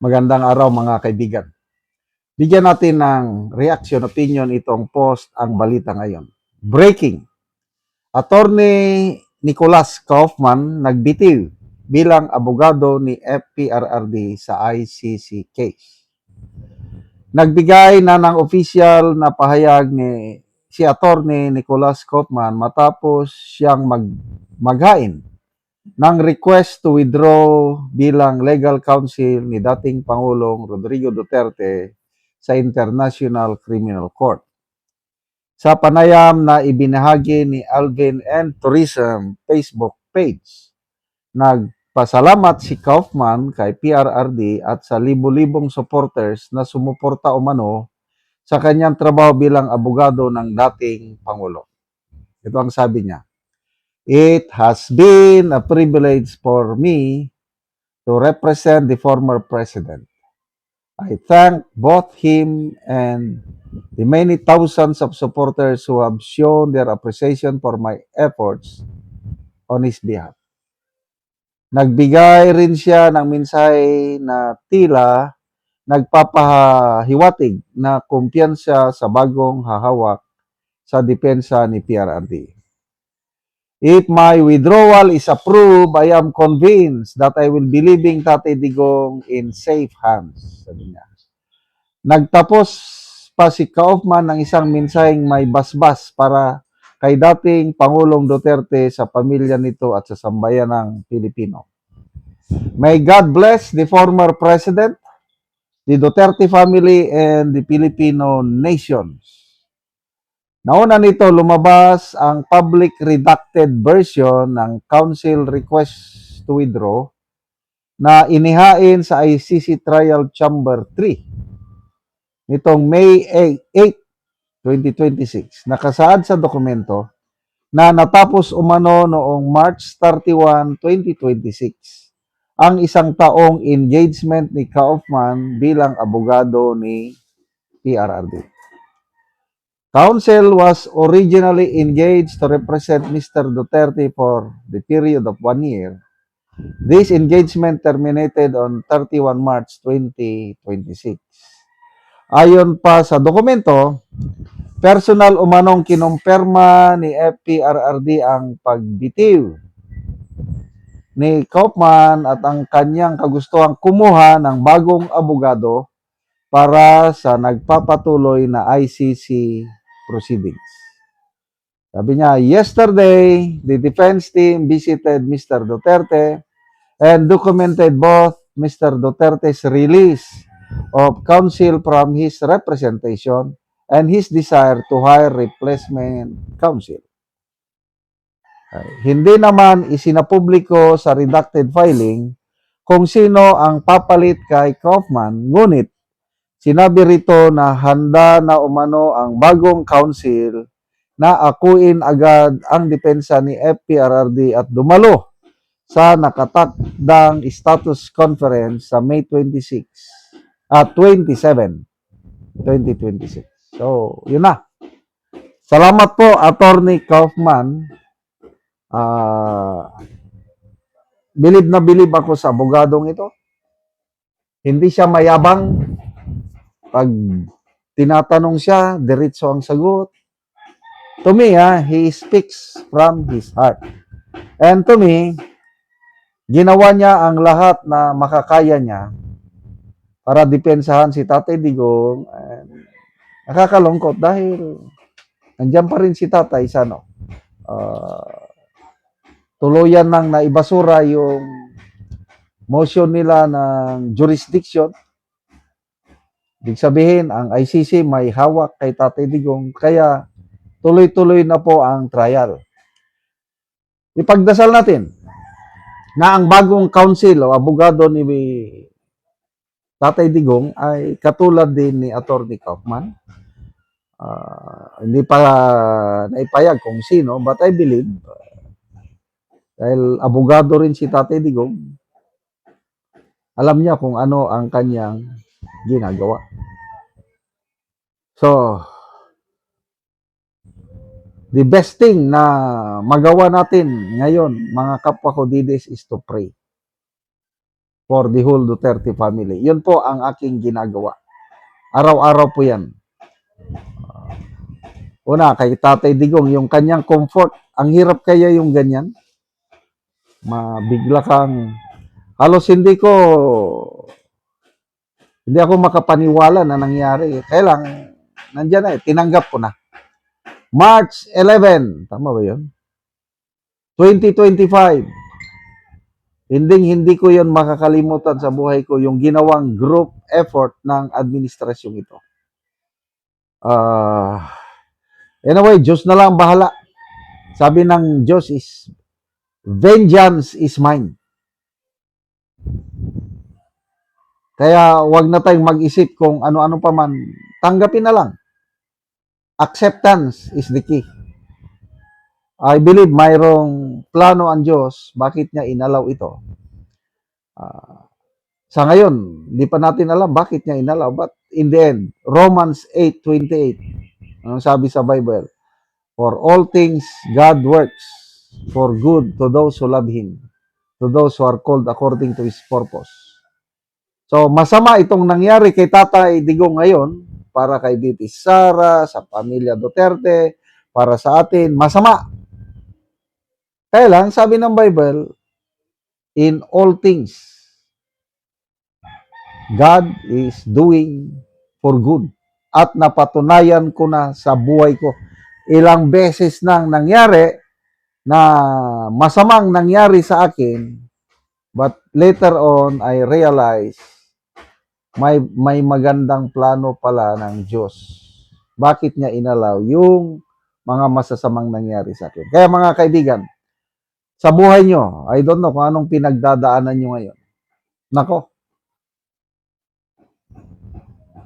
Magandang araw mga kaibigan. Bigyan natin ng reaction, opinion itong post ang balita ngayon. Breaking. Attorney Nicolas Kaufman nagbitiw bilang abogado ni FPRRD sa ICC case. Nagbigay na ng official na pahayag ni si Attorney Nicolas Kaufman matapos siyang maghain ng request to withdraw bilang legal counsel ni dating Pangulong Rodrigo Duterte sa International Criminal Court. Sa panayam na ibinahagi ni Alvin and Tourism Facebook page, nagpasalamat si Kaufman kay PRRD at sa libo-libong supporters na sumuporta umano sa kanyang trabaho bilang abogado ng dating Pangulo. Ito ang sabi niya. It has been a privilege for me to represent the former president. I thank both him and the many thousands of supporters who have shown their appreciation for my efforts on his behalf. Nagbigay rin siya ng mensahe na tila nagpapahiwatig na kumpiyansa sa bagong hahawak sa depensa ni PRRD. If my withdrawal is approved, I am convinced that I will be leaving Tatay Digong in safe hands. Sabi niya. Nagtapos pa si Kaufman ng isang mensaheng may basbas para kay dating Pangulong Duterte sa pamilya nito at sa sambayan ng Pilipino. May God bless the former president, the Duterte family, and the Filipino nations. Nauna nito lumabas ang public redacted version ng counsel request to withdraw na inihain sa ICC Trial Chamber 3 nitong May 8, 2026. Nakasaad sa dokumento na natapos umano noong March 31, 2026 ang isang taong engagement ni Kaufman bilang abogado ni PRRD. Counsel was originally engaged to represent Mr. Duterte for the period of 1 year. This engagement terminated on 31 March 2026. Ayon pa sa dokumento, personal umanong kinumpirma ni FPRRD ang pagbitiw ni Kaufman at ang kanyang kagustuhang kumuha ng bagong abogado para sa nagpapatuloy na ICC proceedings. Sabi niya, yesterday, the defense team visited Mr. Duterte and documented both Mr. Duterte's release of counsel from his representation and his desire to hire replacement counsel. Hindi naman isinapubliko sa redacted filing kung sino ang papalit kay Kaufman, ngunit sinabi rito na handa na umano ang bagong counsel na akuin agad ang depensa ni FPRRD at dumalo sa nakatakdang status conference sa May 27, 2026. So, yun na. Salamat po, Attorney Kaufman. Bilib na bilib ako sa abogadong ito. Hindi siya mayabang. Pag tinatanong siya, diretso ang sagot. To me, he speaks from his heart. And to me, ginawa niya ang lahat na makakaya niya para depensahan si Tatay Digong. Nakakalungkot dahil nandiyan pa rin si Tatay sa tuluyan nang naibasura yung motion nila ng jurisdiction. Ibig sabihin, ang ICC may hawak kay Tatay Digong, kaya tuloy-tuloy na po ang trial. Ipagdasal natin na ang bagong counsel o abogado ni Tatay Digong ay katulad din ni Attorney Kaufman. Hindi pa naipayag kung sino, but I believe, dahil abogado rin si Tatay Digong, alam niya kung ano ang kanyang ginagawa. So, the best thing na magawa natin ngayon, mga kapwa ko Dides, is to pray. for the whole Duterte family. Yun po ang aking ginagawa. Araw-araw po yan. Una, kay Tatay Digong, yung kanyang comfort. Ang hirap kaya yung ganyan. Mabigla kang, halos hindi ako makapaniwala na nangyari. Kaya lang, nandyan na tinanggap ko na. March 11, tama ba yun? 2025. Hindi ko yon makakalimutan sa buhay ko, yung ginawang group effort ng administrasyong ito. Anyway, Diyos na lang bahala. Sabi ng Diyos is, vengeance is mine. Kaya wag na tayong mag-isip kung ano-ano pa man. Tanggapin na lang. Acceptance is the key. I believe mayroong plano ang Diyos. Bakit niya inalaw ito? Sa ngayon, hindi pa natin alam bakit niya inalaw. But in the end, Romans 8:28, anong sabi sa Bible? For all things, God works for good to those who love Him, to those who are called according to His purpose. So, masama itong nangyari kay Tatay Digong ngayon, para kay Bibi Sara, sa pamilya Duterte, para sa atin, masama. Kaya lang, sabi ng Bible, in all things, God is doing for good. At napatunayan ko na sa buhay ko. Ilang beses nang nangyari na masamang nangyari sa akin, but later on, I realized may magandang plano pala ng Diyos. Bakit niya inalaw yung mga masasamang nangyari sa akin? Kaya mga kaibigan, sa buhay nyo, I don't know kung anong pinagdadaanan nyo ngayon. Nako,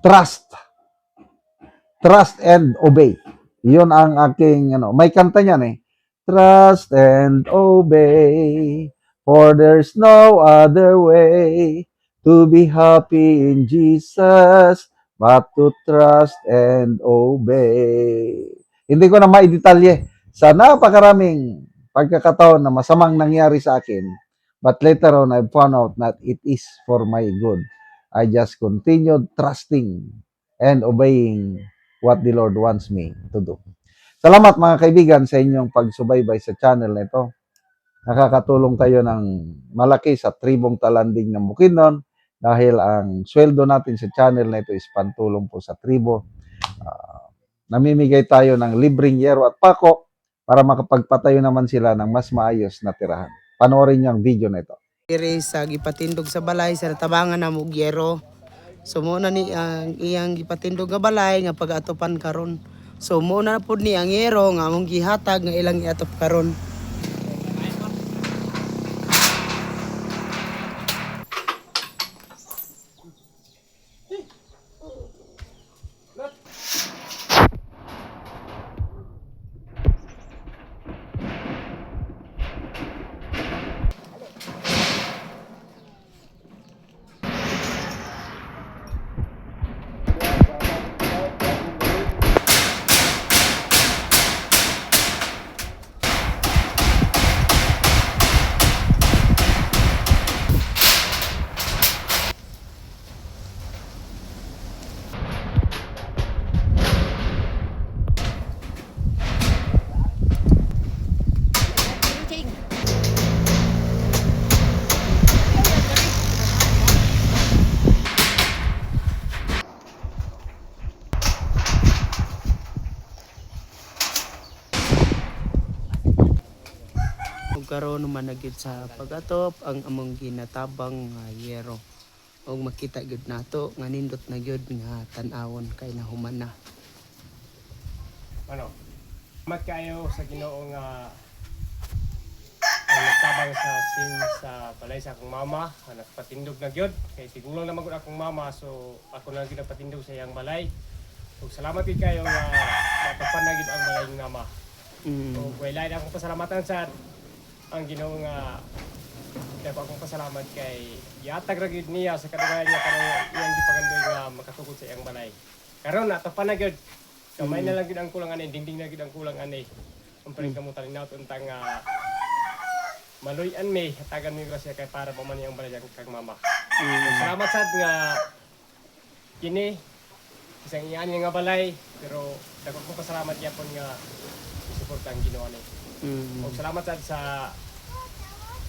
trust and obey. Yun ang aking, may kanta niyan eh. Trust and obey, for there's no other way to be happy in Jesus, but to trust and obey. Hindi ko na maidetalye sa napakaraming pagkakataon na masamang nangyari sa akin, but later on, I found out that it is for my good. I just continued trusting and obeying what the Lord wants me to do. Salamat mga kaibigan sa inyong pagsubaybay sa channel na ito. Nakakatulong kayo ng malaki sa tribong talanding ng Bukidnon dahil ang sweldo natin sa channel na ito is pantulong po sa tribo. Namimigay tayo ng libreng yero at pako para makapagpatayo naman sila ng mas maayos na tirahan. Panoorin niyo ang video na ito. Sa gipatindog sa balay sa tabangan na mugyero. So muna ni ang iyang gipatindog nga balay nga pag-atopan karon. So muna na pud ni ang yero nga among gihatag nga ilang iatop karon. Karon naman nagid sa pag-atop ang among ginatabang nga yero. Og makita gyud nato nga nindot na gyud nga tan-awon kay nahuman na. Ano? Salamat kayo sa Ginoo nga ang nagtabang sa sin sa balay sa akong mama, nagpatindog na gyud kay tigulong naman gud akong mama, so ako na gyud nagpatindog sa iyang balay. Ug salamat gid kayo nga matapan na gyud ang balay ng mama. So wala na akong pasalamatan sa ang Ginoo nga dapat akong pasalamat kay yatag ra gyud niya sa kadaghayan nga kanang iyang gipagandoy nga makatugod sa iyang balay. Karon natapan na gyud. Kamay na lang gyud ang kulang ani, dingding na gyud ang kulang ani. Umpring kamutan nato untang maluyan mi hatagan mi grasya kay para pa man yung balay kag mama. Salamat sad nga kini isang iyan nga balay pero dagko ko pasalamat gyapon nga suporta ang Ginoo ani. Og salamat sad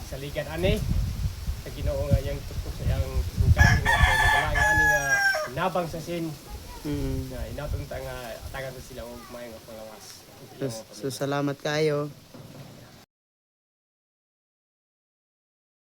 sa ligan ani sa Ginoo nga yang tuktok sa yang sungkan nga balay ani nga nabang sa sin nga inaton ta nga atagan sa sila og maayong pangawas. So salamat kayo.